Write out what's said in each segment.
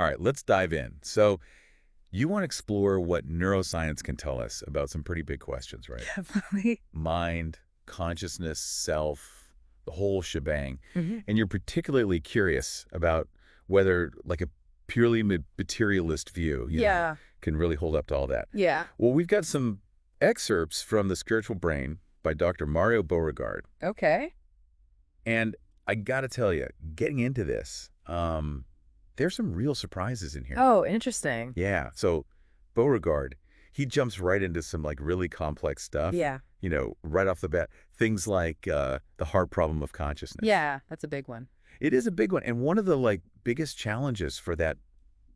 All right, let's dive in. So you want to explore what neuroscience can tell us about some pretty big questions, right? Definitely. Mind, consciousness, self, the whole shebang. Hmm. And you're particularly curious about whether like a purely materialist view, Yeah. can really hold up to all that. Yeah. Well, we've got some excerpts from The Spiritual Brain by Dr. Mario Beauregard. Okay. And I got to tell you, getting into this, there's some real surprises in here. Oh, interesting. Yeah. So Beauregard, he jumps right into some like really complex stuff, Yeah. right off the bat. Things like the hard problem of consciousness. Yeah, that's a big one. It is a big one. And one of the like biggest challenges for that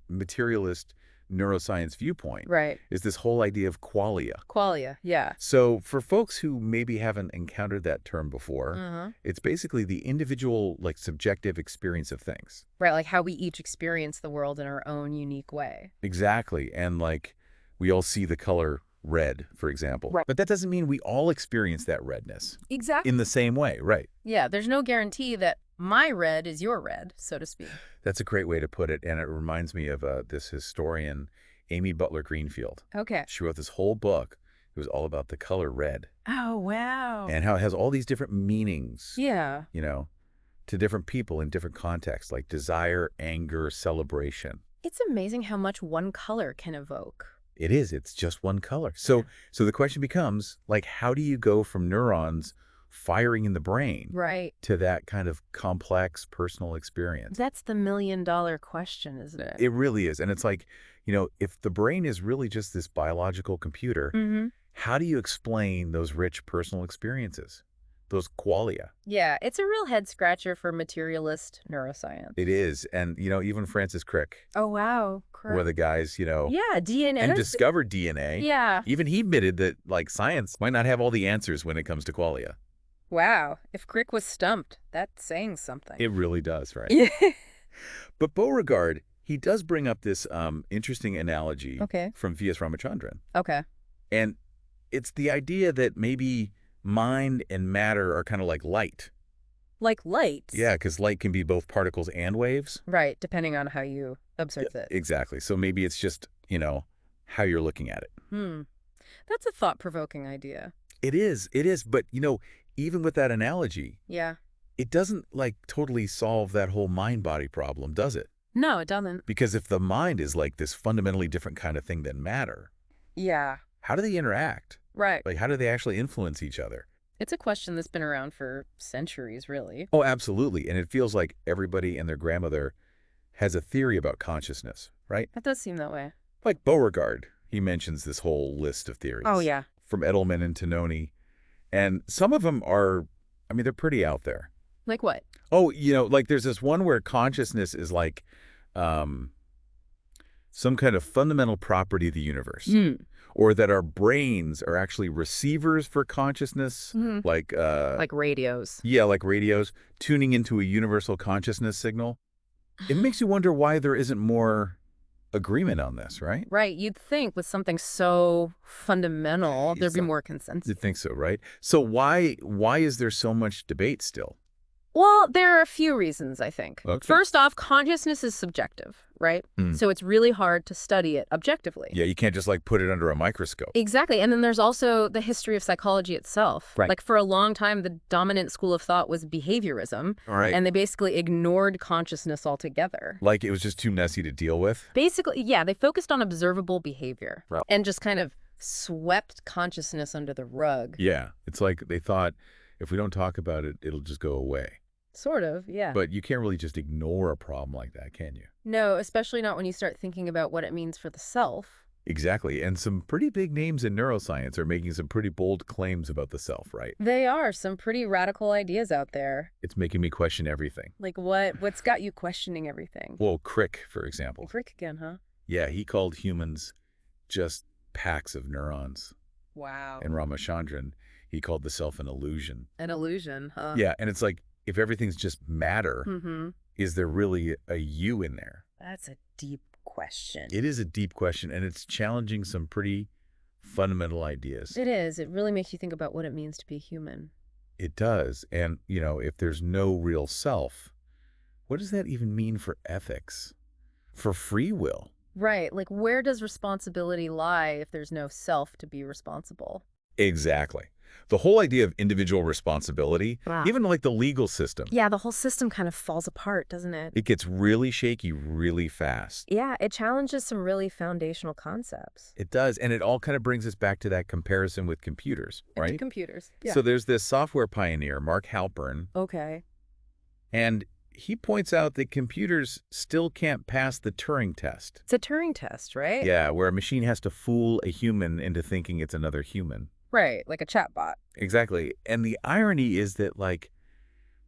materialist neuroscience viewpoint Right. is this whole idea of qualia. Qualia. Yeah. So for folks who maybe haven't encountered that term before, Uh-huh. it's basically the individual like subjective experience of things. Right, like how we each experience the world in our own unique way. Exactly. And like we all see the color red, for example. Right. But that doesn't mean we all experience that redness Exactly. in the same way, right? Yeah, there's no guarantee that my red is your red, so to speak. That's a great way to put it. And it reminds me of this historian, Amy Butler Greenfield. Okay. She wrote this whole book. It was all about the color red Oh, wow. and how it has all these different meanings, Yeah. to different people in different contexts, like desire, anger, celebration. It's amazing how much one color can evoke. It is. It's just one color. So the question becomes, like, how do you go from neurons firing in the brain Right. to that kind of complex personal experience? That's the million-dollar question, isn't it? It really is. And it's like, if the brain is really just this biological computer, Mm-hmm. how do you explain those rich personal experiences, those qualia? Yeah, it's a real head-scratcher for materialist neuroscience. It is. And, even Francis Crick, Oh, wow. one of the guys, Yeah, DNA. and discovered DNA, Yeah. even he admitted that, like, science might not have all the answers when it comes to qualia. Wow. If Crick was stumped, that's saying something. It really does, right? Yeah. But Beauregard, he does bring up this interesting analogy Okay. from V.S. Ramachandran. Okay. And it's the idea that maybe mind and matter are kind of like light. Like light. Yeah, because light can be both particles and waves. Right, depending on how you observe it. Exactly. So maybe it's just, how you're looking at it. That's a thought-provoking idea. It is. But, even with that analogy, Yeah. it doesn't like totally solve that whole mind-body problem, does it? No, it doesn't. Because if the mind is like this fundamentally different kind of thing than matter, Yeah. how do they interact? Right. Like, how do they actually influence each other? It's a question that's been around for centuries, really. Oh, absolutely. And it feels like everybody and their grandmother has a theory about consciousness, right? That does seem that way. Like Beauregard, he mentions this whole list of theories. Oh, yeah. From Edelman and Tononi. And some of them are, they're pretty out there. Like what? Oh, like there's this one where consciousness is like some kind of fundamental property of the universe. Or that our brains are actually receivers for consciousness, like radios. yeah, like radios, tuning into a universal consciousness signal. It makes you wonder why there isn't more agreement on this, right? Right. You'd think with something so fundamental, there'd be more consensus. You think so, right? So why is there so much debate still? Well, there are a few reasons, I think. Okay. First off, consciousness is subjective, right? So it's really hard to study it objectively. Yeah, you can't just like put it under a microscope. Exactly. And then there's also the history of psychology itself. Right. Like for a long time, the dominant school of thought was behaviorism. All right. And they basically ignored consciousness altogether. Like it was just too messy to deal with? Basically, yeah, they focused on observable behavior Right. and just kind of swept consciousness under the rug. Yeah. It's like they thought if we don't talk about it, it'll just go away. Sort of, yeah. But you can't really just ignore a problem like that, can you? No, especially not when you start thinking about what it means for the self. Exactly. And some pretty big names in neuroscience are making some pretty bold claims about the self, right? They are some pretty radical ideas out there. It's making me question everything. Like what's got you questioning everything? Well, Crick, for example. Crick again, huh? Yeah, he called humans just packs of neurons. Wow. And Ramachandran, he called the self an illusion. An illusion, huh? Yeah, and it's like, if everything's just matter, is there really a you in there? That's a deep question. It is a deep question, and it's challenging some pretty fundamental ideas. It is. It really makes you think about what it means to be human. It does. And, if there's no real self, what does that even mean for ethics? for free will. Right. Like, where does responsibility lie if there's no self to be responsible? Exactly. The whole idea of individual responsibility, Wow. even like the legal system, Yeah, the whole system kind of falls apart, doesn't it? it gets really shaky really fast. Yeah, it challenges some really foundational concepts. It does, and it all kind of brings us back to that comparison with computers, And to right? computers. So there's this software pioneer, Mark Halpern, Okay. and he points out that computers still can't pass the Turing test. It's a Turing test, right? Yeah, where a machine has to fool a human into thinking it's another human. Right, like a chatbot. Exactly. And the irony is that, like,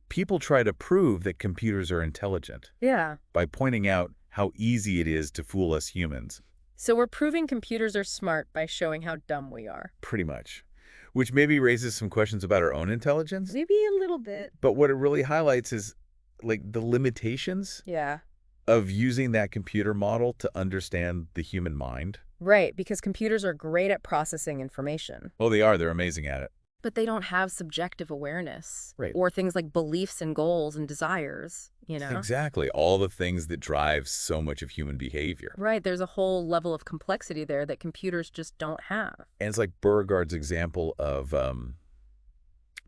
people try to prove that computers are intelligent Yeah. by pointing out how easy it is to fool us humans, So we're proving computers are smart by showing how dumb we are. pretty much. Which maybe raises some questions about our own intelligence. Maybe a little bit. But what it really highlights is, like, the limitations Yeah. of using that computer model to understand the human mind. Right, because computers are great at processing information. Well, they are. They're amazing at it. But they don't have subjective awareness. Right. Or things like beliefs and goals and desires, you know? Exactly. All the things that drive so much of human behavior. Right, there's a whole level of complexity there that computers just don't have. And it's like Beauregard's example of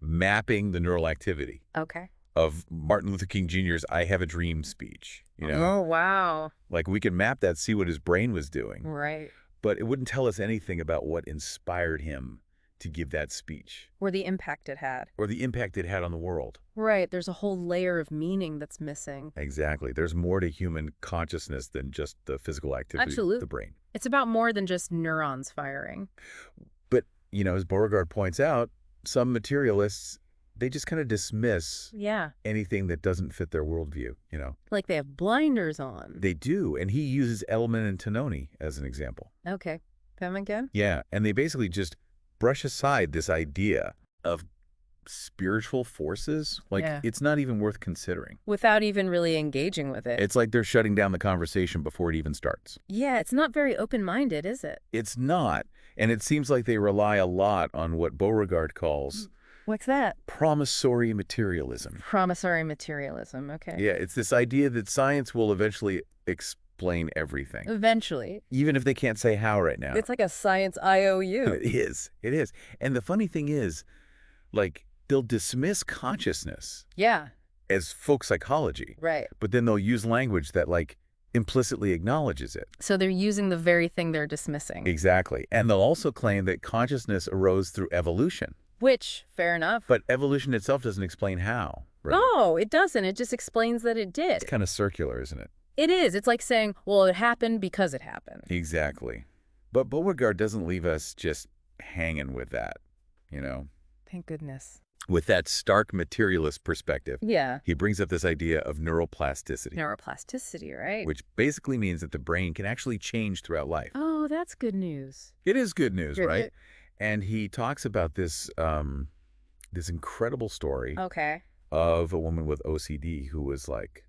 mapping the neural activity Okay. of Martin Luther King Jr.'s I Have a Dream speech. You know, Oh, wow. like we could map that, see what his brain was doing, Right. but it wouldn't tell us anything about what inspired him to give that speech Or the impact it had. or the impact it had on the world. Right, there's a whole layer of meaning that's missing. Exactly. There's more to human consciousness than just the physical activity Absolutely. of the brain. It's about more than just neurons firing. But, you know, as Beauregard points out, some materialists, they just kind of dismiss Yeah, anything that doesn't fit their worldview, you know. like they have blinders on. They do, and he uses Edelman and Tononi as an example. Okay, come again? Yeah, and they basically just brush aside this idea of spiritual forces. Like, Yeah. it's not even worth considering. Without even really engaging with it. It's like they're shutting down the conversation before it even starts. Yeah, it's not very open-minded, is it? It's not, and it seems like they rely a lot on what Beauregard calls What's that? promissory materialism. Promissory materialism, okay. Yeah, it's this idea that science will eventually explain everything, Eventually. even if they can't say how right now. It's like a science IOU. It is. It is. And the funny thing is, like, they'll dismiss consciousness Yeah, as folk psychology, right. but then they'll use language that, like, implicitly acknowledges it. So they're using the very thing they're dismissing. Exactly. And they'll also claim that consciousness arose through evolution. Which, fair enough. But evolution itself doesn't explain how. Really. No, it doesn't. It just explains that it did. It's kind of circular, isn't it? It is. It's like saying, well, it happened because it happened. Exactly. But Beauregard doesn't leave us just hanging with that, you know? Thank goodness. With that stark materialist perspective, Yeah. he brings up this idea of neuroplasticity, Neuroplasticity, right? which basically means that the brain can actually change throughout life. Oh, that's good news. It is good news, Good. right? And he talks about this this incredible story Okay. of a woman with OCD who was, like,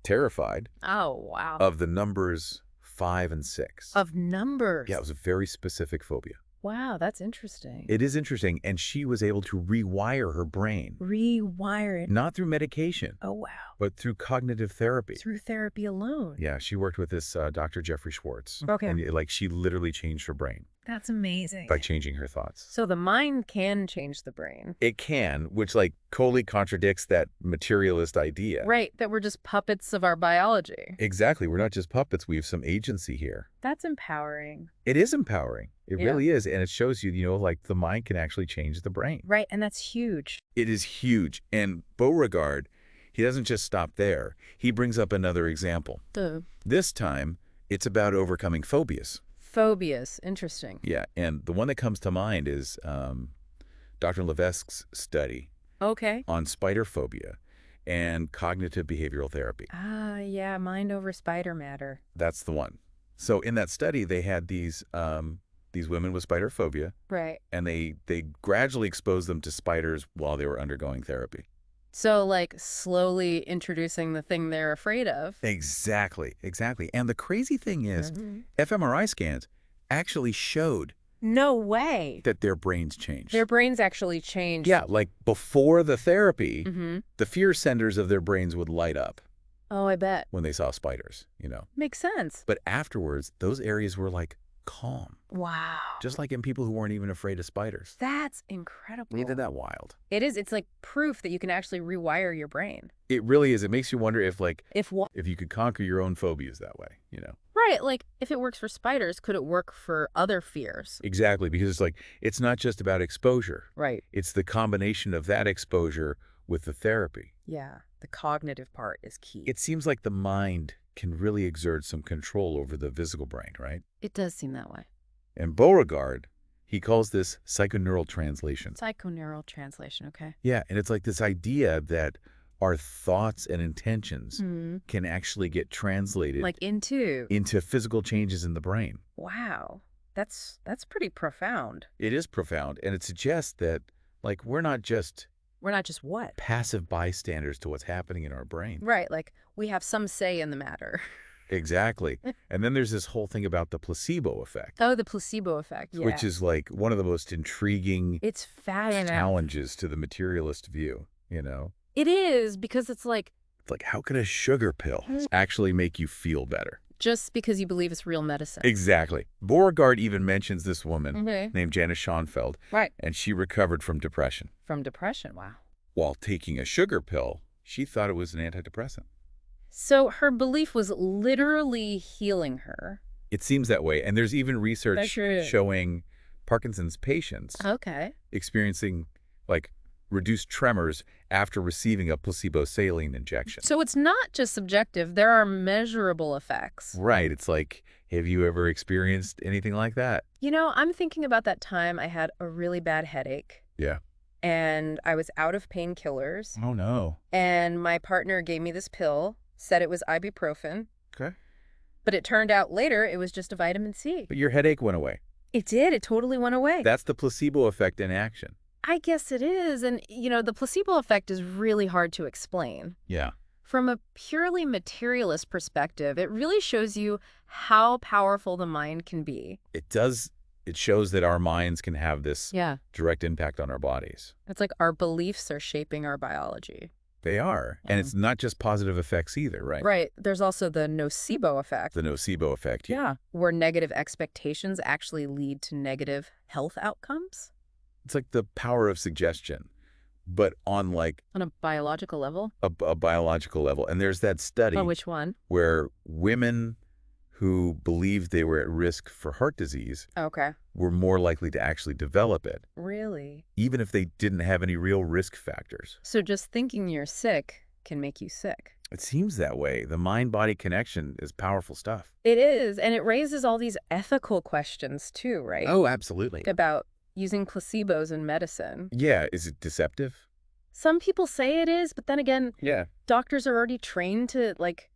terrified Oh, wow. of the numbers 5 and 6. Of numbers. Yeah, it was a very specific phobia. Wow, that's interesting. It is interesting, and she was able to rewire her brain, Rewire it. not through medication, Oh, wow. but through cognitive therapy. Through therapy alone. Yeah, she worked with this Dr. Jeffrey Schwartz. Okay. And, like, she literally changed her brain That's amazing. by changing her thoughts. So the mind can change the brain. It can, which, like, totally contradicts that materialist idea. Right, that we're just puppets of our biology. Exactly. We're not just puppets. We have some agency here. That's empowering. It is empowering. It Yeah. really is. And it shows you, you know, like, the mind can actually change the brain. Right, and that's huge. It is huge. And Beauregard, he doesn't just stop there. He brings up another example. This time, it's about overcoming phobias. Phobias. Interesting. Yeah, and the one that comes to mind is Dr. Levesque's study Okay. on spider phobia and cognitive behavioral therapy. Ah, yeah, mind over spider matter. That's the one. So in that study, they had these women with spider phobia, Right. and they gradually exposed them to spiders while they were undergoing therapy. So, like, slowly introducing the thing they're afraid of. Exactly, exactly. And the crazy thing is, Mhm. fMRI scans actually showed No way. that their brains changed. Their brains actually change. Yeah, like before the therapy, Mm-hmm. the fear centers of their brains would light up. Oh, I bet. when they saw spiders, you know. Makes sense. But afterwards, those areas were like calm, Wow. just like in people who weren't even afraid of spiders. That's incredible. Isn't that wild? It is. It's like proof that you can actually rewire your brain. It really is. It makes you wonder if, like, If what? if you could conquer your own phobias that way, you know? Right. Like, if it works for spiders, could it work for other fears? Exactly, because it's like, it's not just about exposure. Right. It's the combination of that exposure with the therapy. Yeah. The cognitive part is key. It seems like the mind can really exert some control over the physical brain, right? It does seem that way. And Beauregard, he calls this psychoneural translation. Psychoneural translation, okay. Yeah, and it's like this idea that our thoughts and intentions can actually get translated Like into physical changes in the brain. Wow. That's pretty profound. It is profound, and it suggests that, like, we're not just what? passive bystanders to what's happening in our brain. Right. Like, we have some say in the matter. Exactly. And then there's this whole thing about the placebo effect. Oh, the placebo effect. Yeah. Which is like one of the most intriguing It's fascinating. challenges to the materialist view, you know? It is, because it's like, How can a sugar pill actually make you feel better? just because you believe it's real medicine. Exactly. Beauregard even mentions this woman Okay. named Janice Schoenfeld, Right. and she recovered from depression. From depression. Wow. While taking a sugar pill, she thought it was an antidepressant. So her belief was literally healing her. It seems that way, and there's even research That sure is. showing Parkinson's patients Okay. experiencing, like, reduced tremors after receiving a placebo saline injection. So it's not just subjective. There are measurable effects. Right. It's like, have you ever experienced anything like that? You know, I'm thinking about that time I had a really bad headache. Yeah. And I was out of painkillers. Oh, no. And my partner gave me this pill, said it was ibuprofen. Okay. But it turned out later it was just a vitamin C. But your headache went away. It did. It totally went away. That's the placebo effect in action. I guess it is. And, you know, the placebo effect is really hard to explain. Yeah. From a purely materialist perspective, it really shows you how powerful the mind can be. It does. It shows that our minds can have this Yeah. direct impact on our bodies. It's like our beliefs are shaping our biology. They are. And it's not just positive effects either, right? Right. There's also the nocebo effect. The nocebo effect. Yeah. Where negative expectations actually lead to negative health outcomes. It's like the power of suggestion, but on like On a biological level? a biological level. And there's that study Oh, which one? where women who believed they were at risk for heart disease Okay. were more likely to actually develop it, Really? even if they didn't have any real risk factors. So just thinking you're sick can make you sick. It seems that way. The mind-body connection is powerful stuff. It is. And it raises all these ethical questions too, right? Oh, absolutely. About using placebos in medicine. Yeah. Is it deceptive? Some people say it is, but then again, Yeah. doctors are already trained to, like,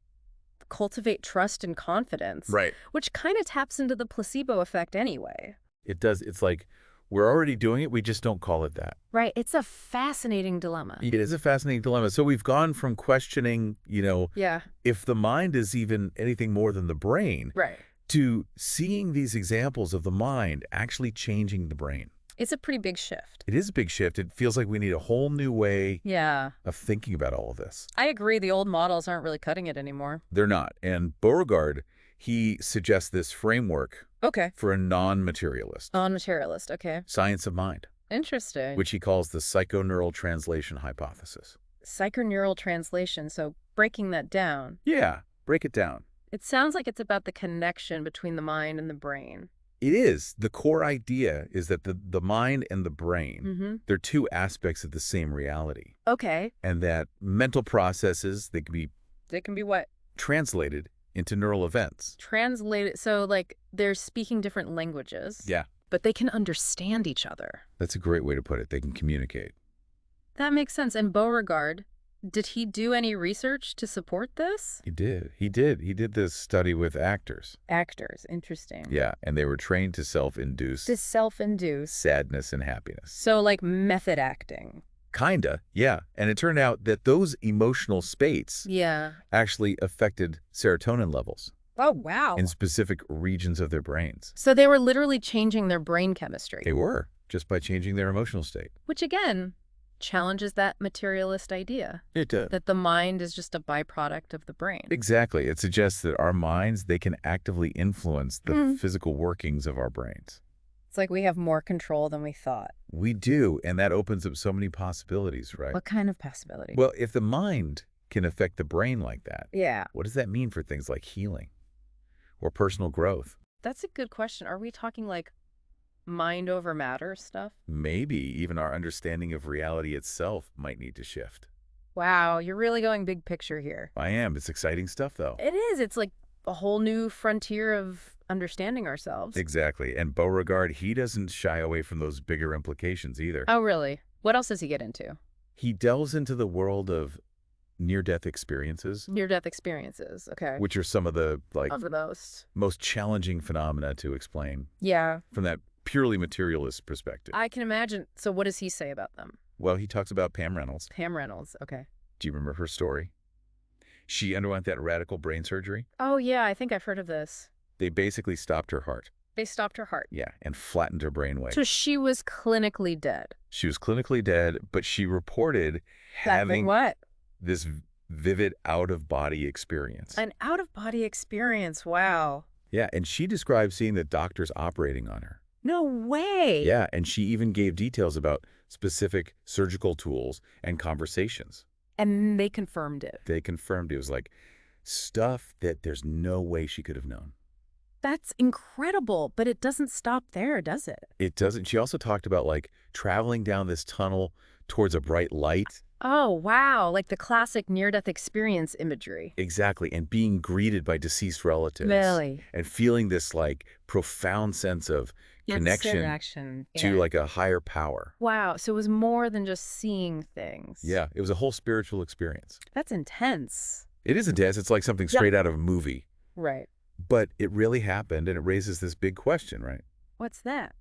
cultivate trust and confidence. Right. Which kind of taps into the placebo effect anyway. It does. It's like we're already doing it. We just don't call it that. Right. It's a fascinating dilemma. It is a fascinating dilemma. So we've gone from questioning, Yeah. if the mind is even anything more than the brain, Right. to seeing these examples of the mind actually changing the brain. It's a pretty big shift. It is a big shift. It feels like we need a whole new way Yeah. of thinking about all of this. I agree. The old models aren't really cutting it anymore. They're not. And Beauregard, he suggests this framework Okay. for a non-materialist Non-materialist. Okay. science of mind, Interesting. which he calls the psychoneural translation hypothesis. Psychoneural translation. So breaking that down, Yeah, break it down. it sounds like it's about the connection between the mind and the brain. It is. The core idea is that the mind and the brain, Mm-hmm. they're two aspects of the same reality. Okay. And that mental processes, they can be It can be what? translated into neural events. Translated. So, like, they're speaking different languages. Yeah. But they can understand each other. That's a great way to put it. They can communicate. That makes sense. And Beauregard, did he do any research to support this? He did. He did this study with actors. Actors. Interesting. Yeah, and they were trained to self-induce To self-induce. sadness and happiness. So, like, method acting. Kinda, yeah. And it turned out that those emotional states Yeah. actually affected serotonin levels Oh, wow. in specific regions of their brains. So they were literally changing their brain chemistry. They were, just by changing their emotional state. Which, again, challenges that materialist idea It does. that the mind is just a byproduct of the brain. Exactly. It suggests that our minds, they can actively influence the physical workings of our brains. It's like we have more control than we thought. We do, and that opens up so many possibilities, right? What kind of possibility? Well, if the mind can affect the brain like that, Yeah. what does that mean for things like healing or personal growth? That's a good question. Are we talking like mind over matter stuff? Maybe even our understanding of reality itself might need to shift. Wow, you're really going big picture here. I am. It's exciting stuff, though. It is. It's like a whole new frontier of understanding ourselves. Exactly. And Beauregard, he doesn't shy away from those bigger implications either. Oh, really? What else does he get into? He delves into the world of near-death experiences, Near-death experiences. Okay. which are some of the Of the most challenging phenomena to explain Yeah. from that purely materialist perspective. I can imagine. So what does he say about them? Well, he talks about Pam Reynolds. Pam Reynolds. Okay. Do you remember her story? She underwent that radical brain surgery. Oh, yeah. I think I've heard of this. They basically stopped her heart. They stopped her heart. Yeah, and flattened her brainwave. So she was clinically dead. She was clinically dead, but she reported having what? this vivid out-of-body experience. An out-of-body experience. Wow. Yeah, and she described seeing the doctors operating on her. No way. Yeah, and she even gave details about specific surgical tools and conversations. And they confirmed it. They confirmed it was like stuff that there's no way she could have known. That's incredible, but it doesn't stop there, does it? It doesn't. She also talked about like traveling down this tunnel towards a bright light. Oh, wow. Like the classic near-death experience imagery. Exactly, and being greeted by deceased relatives. Really? And feeling this like profound sense of connection to like a higher power. Wow. So it was more than just seeing things. Yeah, it was a whole spiritual experience. That's intense. It is intense. It's like something straight out of a movie. Right. But it really happened, and it raises this big question, right? What's that?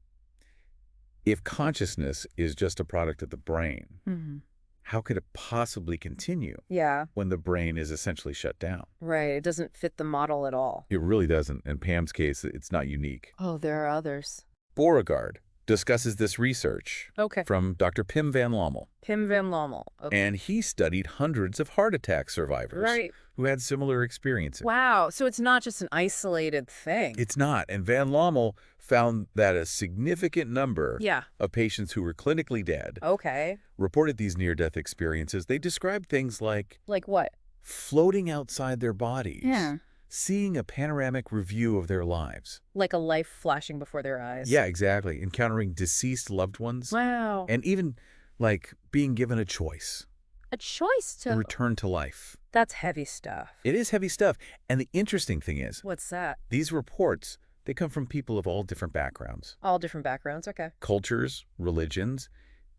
If consciousness is just a product of the brain, Mm-hmm. how could it possibly continue Yeah. when the brain is essentially shut down? Right. It doesn't fit the model at all. It really doesn't. In Pam's case, it's not unique. Oh, there are others. Beauregard discusses this research Okay. from Dr. Pim van Lommel, Pim van Lommel. Okay. and he studied hundreds of heart attack survivors Right. who had similar experiences. Wow. So it's not just an isolated thing. It's not. And Van Lommel found that a significant number Yeah. of patients who were clinically dead Okay. reported these near-death experiences. They described things like Like what? floating outside their bodies, Yeah. seeing a panoramic review of their lives. Like a life flashing before their eyes. Yeah, exactly. Encountering deceased loved ones. Wow. And even like being given a choice, A choice a to... return to life. That's heavy stuff. It is heavy stuff. And the interesting thing is, What's that? these reports, they come from people of all different backgrounds, All different backgrounds. Okay. cultures, religions.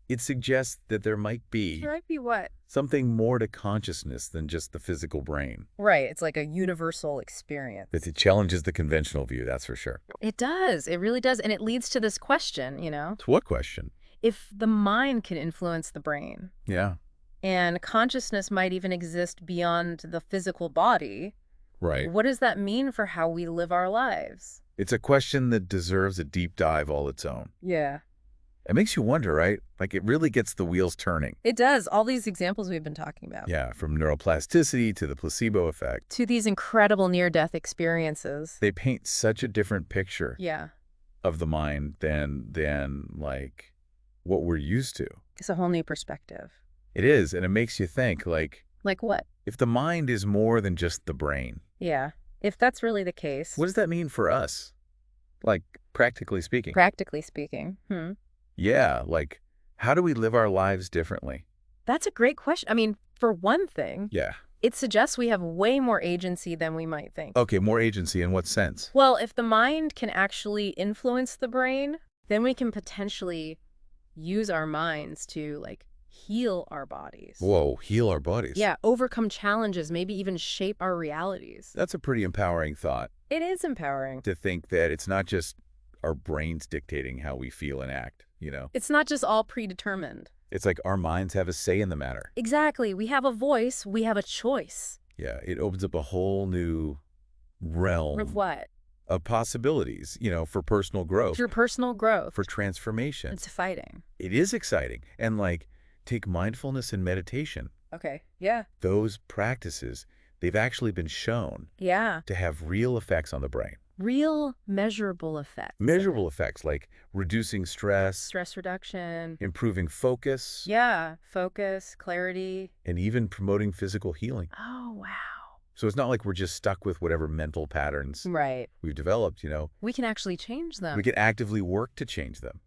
It suggests that there might be There might be what? something more to consciousness than just the physical brain. Right. It's like a universal experience. That it challenges the conventional view, that's for sure. It does. It really does. And it leads to this question, To what question? if the mind can influence the brain Yeah, and consciousness might even exist beyond the physical body, right. what does that mean for how we live our lives? It's a question that deserves a deep dive all its own. Yeah. It makes you wonder, right? Like it really gets the wheels turning. It does. All these examples we've been talking about. Yeah, from neuroplasticity to the placebo effect. To these incredible near-death experiences. They paint such a different picture Yeah. of the mind than like what we're used to. It's a whole new perspective. It is, and it makes you think like Like what? if the mind is more than just the brain, Yeah. If that's really the case. what does that mean for us? Like practically speaking. Practically speaking. Yeah, like how do we live our lives differently? That's a great question. I mean, for one thing, Yeah. it suggests we have way more agency than we might think. Okay, more agency in what sense? Well, if the mind can actually influence the brain, then we can potentially use our minds to, like, heal our bodies. Whoa, heal our bodies. Yeah, overcome challenges, maybe even shape our realities. That's a pretty empowering thought, It is empowering. to think that it's not just our brains dictating how we feel and act, It's not just all predetermined. It's like our minds have a say in the matter. Exactly. We have a voice. We have a choice. Yeah, it opens up a whole new realm Of what? of possibilities, for personal growth, For personal growth. for transformation. It's fighting. It is exciting. And like Take mindfulness and meditation. Okay. Yeah. Those practices, they've actually been shown to have real effects on the brain. Real measurable effects. Measurable effects like reducing stress, Stress reduction. improving focus, Yeah. Focus, clarity. and even promoting physical healing. Oh, wow. So it's not like we're just stuck with whatever mental patterns Right. we've developed, We can actually change them. We can actively work to change them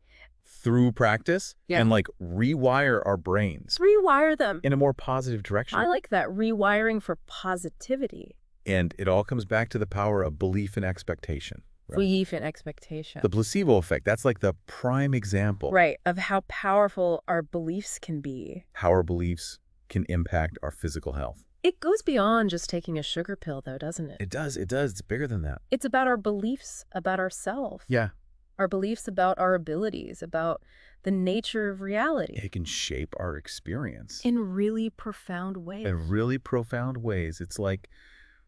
through practice and rewire our brains Rewire them. in a more positive direction. I like that, rewiring for positivity. And it all comes back to the power of belief and expectation. Right? Belief and expectation. The placebo effect, that's like the prime example. Right, of how powerful our beliefs can be. How our beliefs can impact our physical health. It goes beyond just taking a sugar pill, though, doesn't it? It does. It's bigger than that. It's about our beliefs about ourselves. Yeah. Our beliefs about our abilities, about the nature of reality. It can shape our experience. In really profound ways. In really profound ways. It's like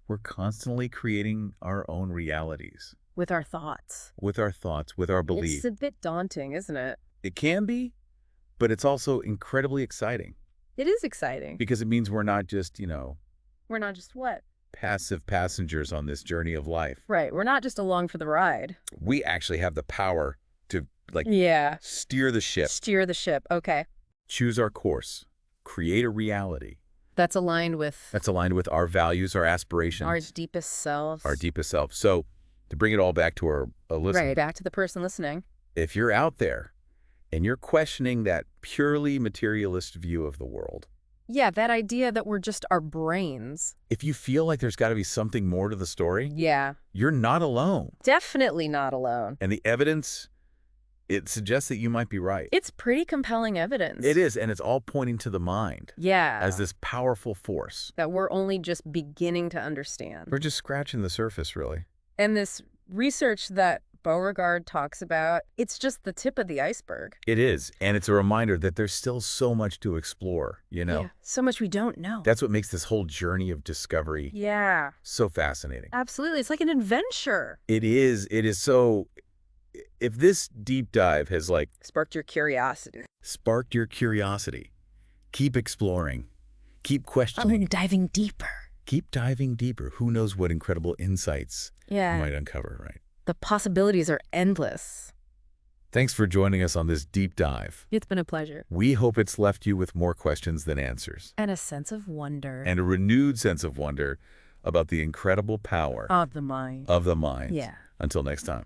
we're constantly creating our own realities. With our thoughts. With our thoughts, with our beliefs. It's a bit daunting, isn't it? It can be, but it's also incredibly exciting. It is exciting. Because it means we're not just, We're not just what? passive passengers on this journey of life. Right. We're not just along for the ride. We actually have the power to, steer the ship. Steer the ship. Okay. Choose our course. Create a reality. That's aligned with our values, our aspirations. our deepest selves. Our deepest self. So, to bring it all back to our listener. Right. Back to the person listening. If you're out there and you're questioning that purely materialist view of the world. Yeah, that idea that we're just our brains. If you feel like there's got to be something more to the story, Yeah. you're not alone. Definitely not alone. And the evidence, it suggests that you might be right. It's pretty compelling evidence. It is, and it's all pointing to the mind. Yeah. As this powerful force. That we're only just beginning to understand. We're just scratching the surface, really. And this research that Beauregard talks about, it's just the tip of the iceberg. It is, and it's a reminder that there's still so much to explore, Yeah, so much we don't know. That's what makes this whole journey of discovery so fascinating. Absolutely. It's like an adventure. It is so... If this deep dive has, Sparked your curiosity. Keep exploring. Keep questioning. I'm diving deeper. Keep diving deeper. Who knows what incredible insights you might uncover, right? The possibilities are endless. Thanks for joining us on this deep dive. It's been a pleasure. We hope it's left you with more questions than answers. And a sense of wonder. And a renewed sense of wonder about the incredible power of the mind. Yeah. Until next time.